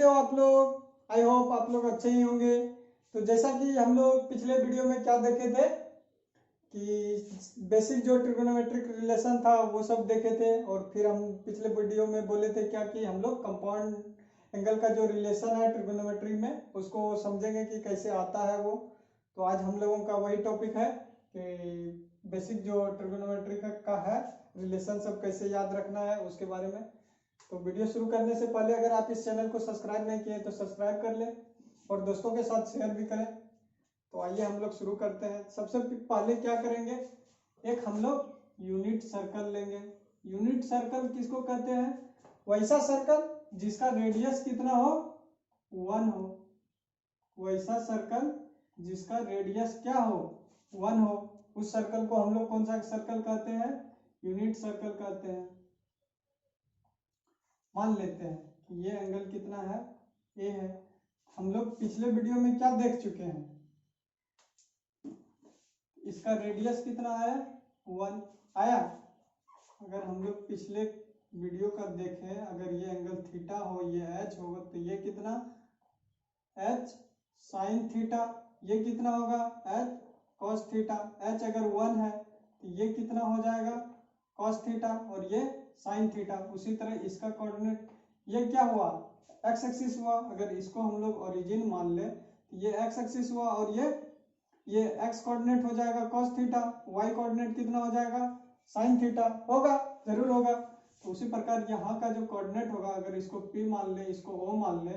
हो आप लोग? आई होप आप लोग अच्छे ही होंगे। तो जैसा कि हम लोग पिछले वीडियो में क्या देखे थे कि बेसिक जो ट्रिगोनोमेट्रिक रिलेशन था वो सब देखे थे, और फिर हम पिछले वीडियो में बोले थे क्या कि हम लोग कंपाउंड एंगल का जो रिलेशन है ट्रिगोनोमेट्री में उसको समझेंगे कि कैसे आता है वो। तो आज हम लोगों का वही टॉपिक है कि बेसिक जो ट्रिगोनोमेट्री का है रिलेशन सब कैसे याद रखना है उसके बारे में। तो वीडियो शुरू करने से पहले अगर आप इस चैनल को सब्सक्राइब नहीं किए तो सब्सक्राइब कर लें और दोस्तों के साथ शेयर भी करें। तो आइए हम लोग शुरू करते हैं। सबसे पहले क्या करेंगे, एक हम लोग यूनिट सर्कल लेंगे। यूनिट सर्कल किसको कहते हैं? वैसा सर्कल जिसका रेडियस कितना हो, 1 हो। वैसा सर्कल जिसका रेडियस क्या हो, 1 हो, उस सर्कल को हम लोग कौन सा सर्कल कहते हैं? यूनिट सर्कल कहते हैं। मान लेते हैं कि ये एंगल कितना है, ए है। हम लोग पिछले वीडियो में क्या देख चुके हैं, इसका रेडियस कितना आया, 1 आया। अगर हम लोग पिछले वीडियो का देखें, अगर ये एंगल थीटा हो, ये एच होगा, तो ये कितना, एच साइन थीटा। ये कितना होगा, एच कॉस थीटा। एच अगर 1 है तो ये कितना हो जाएगा, कॉस थीटा, और ये साइन थीटा। उसी तरह इसका कोऑर्डिनेट, ये क्या हुआ, एक्स एक्सिस हुआ। अगर इसको हम लोग ओरिजिन मान ले तो ये एक्स एक्सिस हुआ, और ये एक्स कोऑर्डिनेट हो जाएगा कॉस थीटा, वाई कोऑर्डिनेट कितना हो जाएगा, साइन थीटा होगा, जरूर होगा। तो उसी प्रकार यहाँ का जो कोऑर्डिनेट होगा, अगर इसको P मान ले, इसको O मान ले,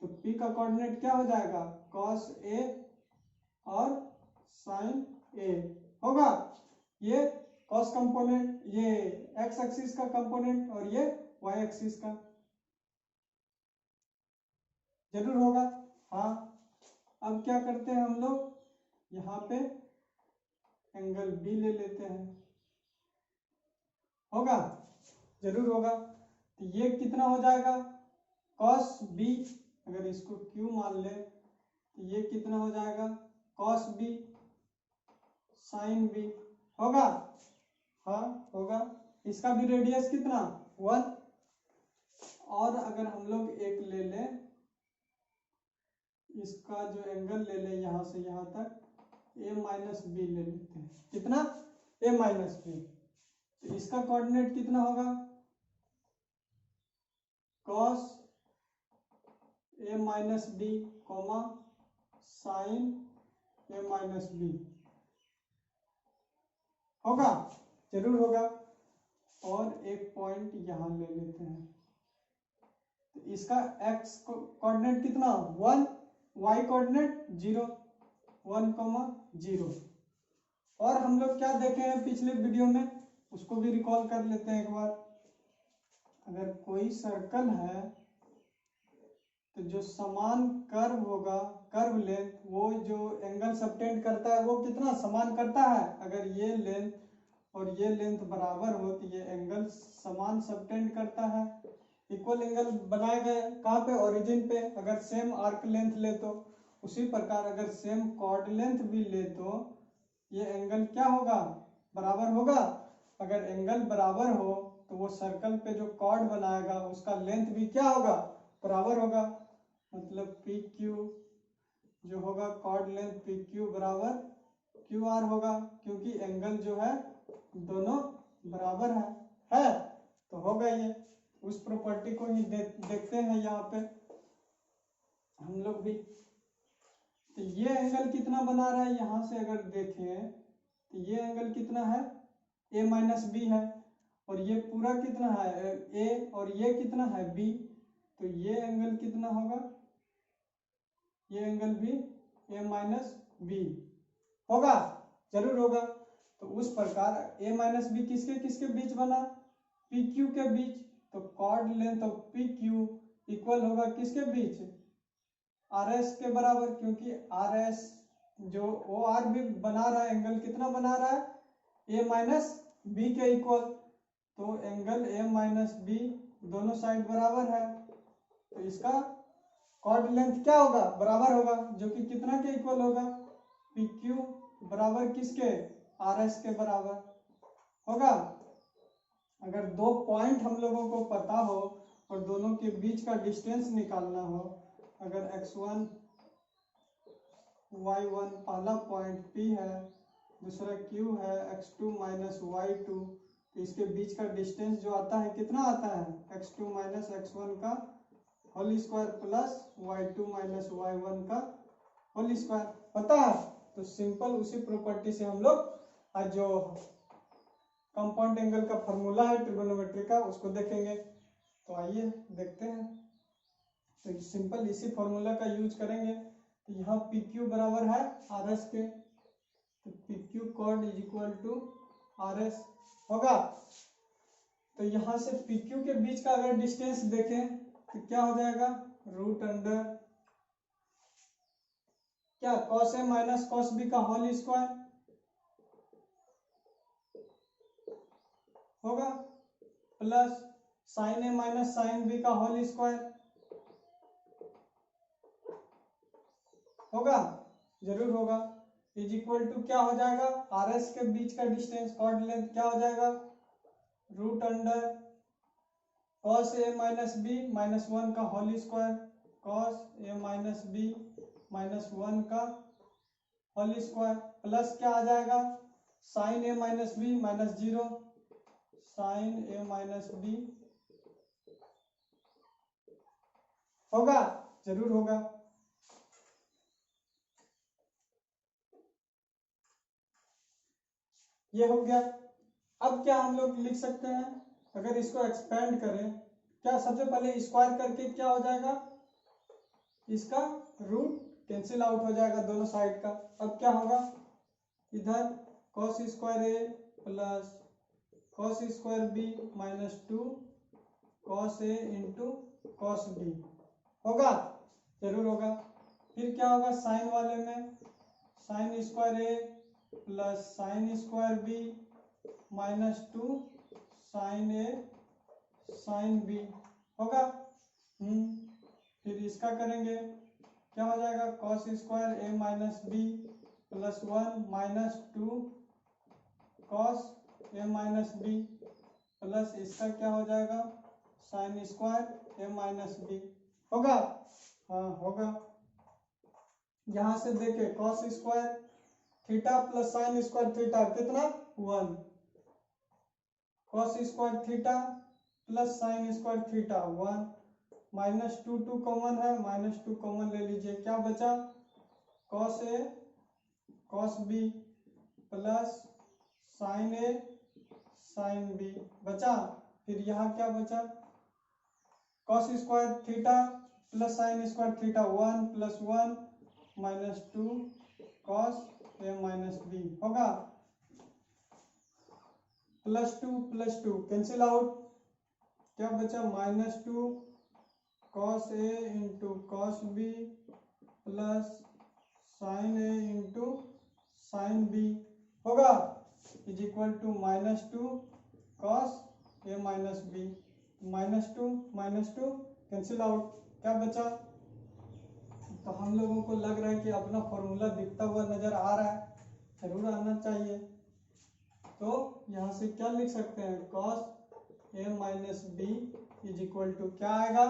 तो P का कोऑर्डिनेट क्या हो जाएगा, कॉस A और साइन A होगा। ये कॉस कंपोनेंट, ये एक्स एक्सिस का कंपोनेंट, और ये वाई एक्सिस का, जरूर होगा। हाँ, अब क्या करते हैं हम लोग, यहाँ पे एंगल B ले लेते हैं, होगा, जरूर होगा। तो ये कितना हो जाएगा, कॉस B, अगर इसको Q मान ले तो ये कितना हो जाएगा, कॉस B साइन B होगा। हाँ होगा। इसका भी रेडियस कितना, 1। और अगर हम लोग एक ले लें, इसका जो एंगल ले लें यहाँ से यहाँ तक, A माइनस बी ले लेते हैं, कितना, A माइनस बी। तो इसका कोऑर्डिनेट कितना होगा, cos A minus B comma sine A minus B होगा, जरूर होगा। और एक पॉइंट यहाँ ले लेते हैं, तो इसका x कोऑर्डिनेट कितना, 1, y कोऑर्डिनेट 0, 1,0। और हम लोग क्या देखे हैं पिछले वीडियो में, उसको भी रिकॉल कर लेते हैं एक बार। अगर कोई सर्कल है तो जो समान कर्व होगा, कर्व लेंथ, वो जो एंगल सबटेंड करता है वो कितना समान करता है। अगर ये लेंथ और ये लेंथ बराबर हो तो ये एंगल समान सबटेंड करता है, इक्वल एंगल बनाए गए कहाँ पे, ओरिजिन पे। अगर सेम आर्क लेंथ ले तो, उसी प्रकार अगर सेम कॉर्ड लेंथ भी ले तो ये एंगल क्या होगा, बराबर होगा। अगर एंगल बराबर हो तो वो सर्कल पे जो कॉर्ड बनाएगा उसका लेंथ भी क्या होगा, बराबर होगा। मतलब पी क्यू जो होगा, कॉर्ड लेंथ पी क्यू बराबर क्यू आर होगा, क्योंकि एंगल जो है दोनों बराबर है। तो होगा ये, उस प्रॉपर्टी को ही देखते हैं यहाँ पे हम लोग भी। तो ये एंगल कितना बना रहा है, यहाँ से अगर देखें तो ये एंगल कितना है, A माइनस बी है, और ये पूरा कितना है, A, और ये कितना है, B। तो ये एंगल कितना होगा, ये एंगल भी A माइनस बी होगा, जरूर होगा। तो उस प्रकार A माइनस बी किसके किसके बीच बना, पी क्यू के बीच। तो chord length of P Q equal होगा किसके बीच, आर एस के बराबर, क्योंकि आर एस जो ओ आर भी बना रहा है, एंगल कितना बना रहा है, A माइनस बी के इक्वल। तो एंगल A माइनस बी दोनों साइड बराबर है, तो इसका कॉर्ड लेंथ क्या होगा, बराबर होगा, जो कि कितना के इक्वल होगा, पी क्यू बराबर किसके, आर एस के बराबर होगा। अगर दो पॉइंट हम लोगों को पता हो और दोनों के बीच का डिस्टेंस निकालना हो, अगर x1 y1 पहला पॉइंट P है, दूसरा Q है, x2 माइनस y2, तो इसके बीच का डिस्टेंस जो आता है कितना आता है, x2 माइनस x1 का whole square plus y2 minus y1 का होल स्क्वायर होता है। तो सिंपल उसी प्रॉपर्टी से हम लोग आज जो कंपाउंड एंगल का फॉर्मूला है ट्रिगोनोमेट्री का उसको देखेंगे। तो आइए देखते हैं। तो सिंपल इसी फॉर्मूला का यूज करेंगे। तो यहाँ पी क्यू बराबर है आर एस के, तो P Q chord is equal to R S होगा। तो यहाँ से पी क्यू के बीच का अगर डिस्टेंस देखें तो क्या हो जाएगा, रूट अंडर क्या cos A minus cos B का होल स्क्वायर होगा, plus sine A minus sine B का होल स्क्वायर होगा, जरूर होगा, इज इक्वल टू क्या हो जाएगा, आर एस के बीच का डिस्टेंस कॉर्ड लेंथ क्या हो जाएगा, root under cos A minus B minus 1 का whole square, cos A minus B minus 1 का होल स्क्वायर, प्लस क्या आ जाएगा, sign A minus B minus 0, sign A minus B होगा, जरूर होगा। ये हो गया। अब क्या हम लोग लिख सकते हैं, अगर इसको एक्सपेंड करें, क्या सबसे पहले स्क्वायर करके क्या हो जाएगा, इसका रूट कैंसिल आउट हो जाएगा दोनों साइड का। अब क्या होगा, इधर cos square A plus cos square B minus 2 cos A into cos B होगा, जरूर होगा। फिर क्या होगा, साइन वाले में sine square A plus sine square B minus 2 sine A sine B होगा। फिर इसका करेंगे, क्या हो जाएगा, cos square A minus B plus 1 minus 2 cos A minus B plus इसका क्या हो जाएगा, sine square A minus B होगा। हाँ होगा। यहां से देखे cos square theta plus sine square theta कितना 1, cos square theta plus sine square theta 1, minus 2 common है, माइनस 2 कॉमन ले लीजिए, क्या बचा, cos A cos B plus sine A sine B बचा। फिर यहाँ क्या बचा, cos square theta plus sine square theta 1 प्लस 1 minus 2 cos A minus B होगा, प्लस 2 कैंसिल आउट, क्या बचा, minus 2 cos A into cos B plus sine A into sine B होगा, is equal to minus 2 cos A minus B, minus two cancel out, क्या बचा। तो हम लोगों को लग रहा है कि अपना फॉर्मूला दिखता हुआ नजर आ रहा है, जरूर आना चाहिए। तो यहाँ से क्या लिख सकते हैं, cos A minus B is equal to क्या आएगा,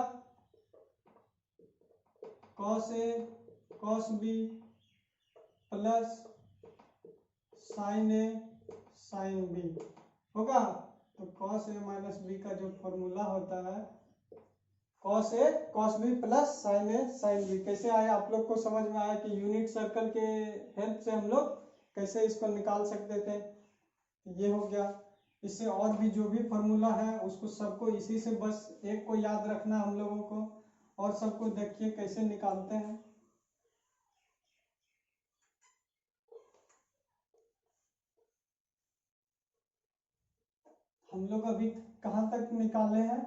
cos A cos B plus sine A sine B होगा। तो कॉस ए माइनस बी का जो फॉर्मूला होता है, cos A cos B plus sine A sine B, कैसे आया आप लोग को समझ में आया कि यूनिट सर्कल के हेल्प से हम लोग कैसे इसको निकाल सकते थे। ये हो गया। इससे और भी जो भी फॉर्मूला है उसको सबको इसी से बस एक को याद रखना हम लोगों को, और सबको देखिए कैसे निकालते हैं। हम लोग अभी कहां तक निकाले हैं,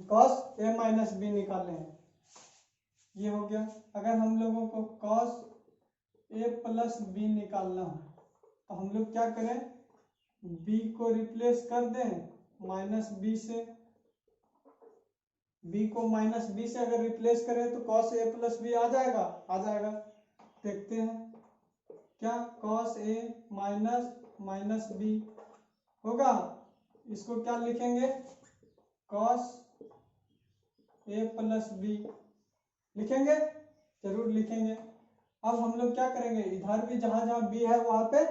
कॉस ए माइनस बी निकाले हैं, ये हो गया। अगर हम लोगों को कॉस ए प्लस बी निकालना है तो हम लोग क्या करें, बी को रिप्लेस कर दें माइनस बी से, बी को माइनस बी से अगर रिप्लेस करें तो कॉस ए प्लस बी आ जाएगा, आ जाएगा। देखते हैं क्या, cos A minus minus B होगा, इसको क्या लिखेंगे, कॉस ए प्लस बी लिखेंगे, जरूर लिखेंगे। अब हम लोग क्या करेंगे, इधर भी जहां जहां बी है वहां पे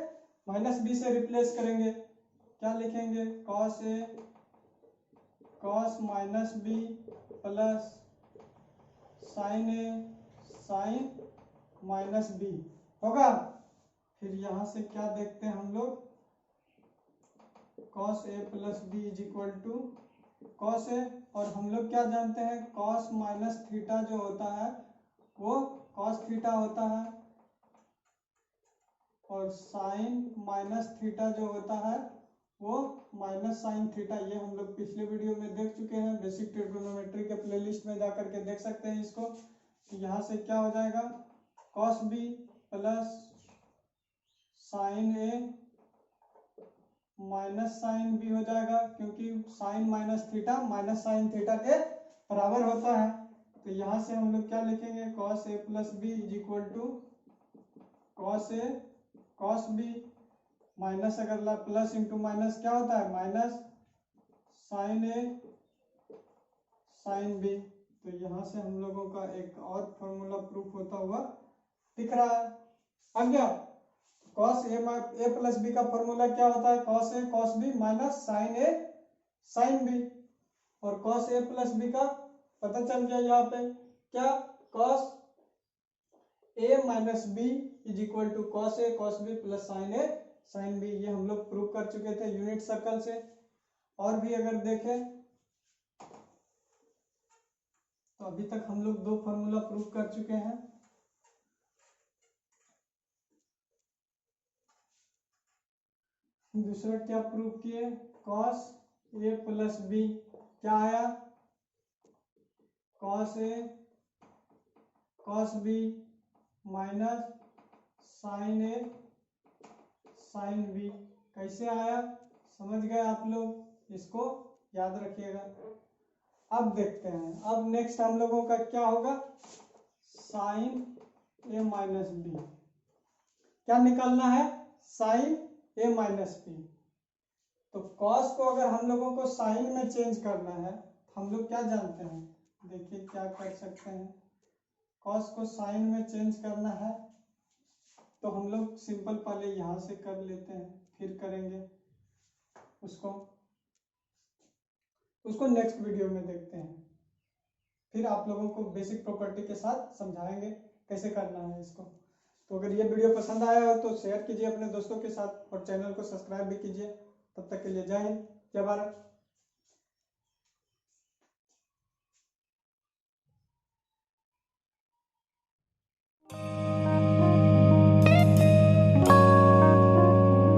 माइनस बी से रिप्लेस करेंगे। क्या लिखेंगे, cos A cos minus B plus sine A sine minus B होगा। फिर यहां से क्या देखते हैं हम लोग, cos A plus B is equal to cos A, और हम लोग क्या जानते हैं, कॉस माइनस थीटा जो होता है वो कॉस थीटा होता है, और साइन माइनस थीटा जो होता है वो माइनस साइन थीटा। ये हम लोग पिछले वीडियो में देख चुके हैं, बेसिक ट्रिग्नोमेट्री के प्लेलिस्ट में जाकर के देख सकते हैं इसको। तो यहाँ से क्या हो जाएगा, cos B plus sine A minus sine B हो जाएगा, क्योंकि sine minus theta minus sine theta के बराबर होता है। तो यहाँ से हम लोग क्या लिखेंगे, cos A plus B is equal to cos A cos B, minus अगर प्लस इंटू माइनस क्या होता है, minus sine A sine B. तो यहाँ से हम लोगों का एक और फॉर्मूला प्रूफ होता हुआ दिख रहा है। आ गया, कॉस ए प्लस बी का फॉर्मूला क्या होता है, cos A cos B minus sine A sine B, और कॉस ए प्लस बी का पता चल गया यहाँ पे क्या, cos A minus B is equal to cos A cos B plus sine A sine B. ये हम लोग प्रूव कर चुके थे यूनिट सर्कल से। और भी अगर देखें तो अभी तक हम लोग 2 फॉर्मूला प्रूव कर चुके हैं। दूसरा क्या प्रूव किए, कॉस ए प्लस बी क्या आया, cos A cos B minus sine A sine B. कैसे आया समझ गए आप लोग, इसको याद रखिएगा। अब देखते हैं, अब नेक्स्ट हम लोगों का क्या होगा, साइन ए माइनस बी क्या निकालना है, साइन ए माइनस बी। तो कॉस को अगर हम लोगों को साइन में चेंज करना है तो हम लोग क्या जानते हैं, देखिए क्या कर सकते हैं, कॉस को साइन में चेंज करना है तो हम लोग सिंपल पहले यहां से कर लेते हैं, फिर करेंगे उसको नेक्स्ट वीडियो में देखते हैं। फिर आप लोगों को बेसिक प्रॉपर्टी के साथ समझाएंगे कैसे करना है इसको। तो अगर ये वीडियो पसंद आया हो तो शेयर कीजिए अपने दोस्तों के साथ, और चैनल को सब्सक्राइब भी कीजिए। तब तक के लिए जय हिंद, जय भारत।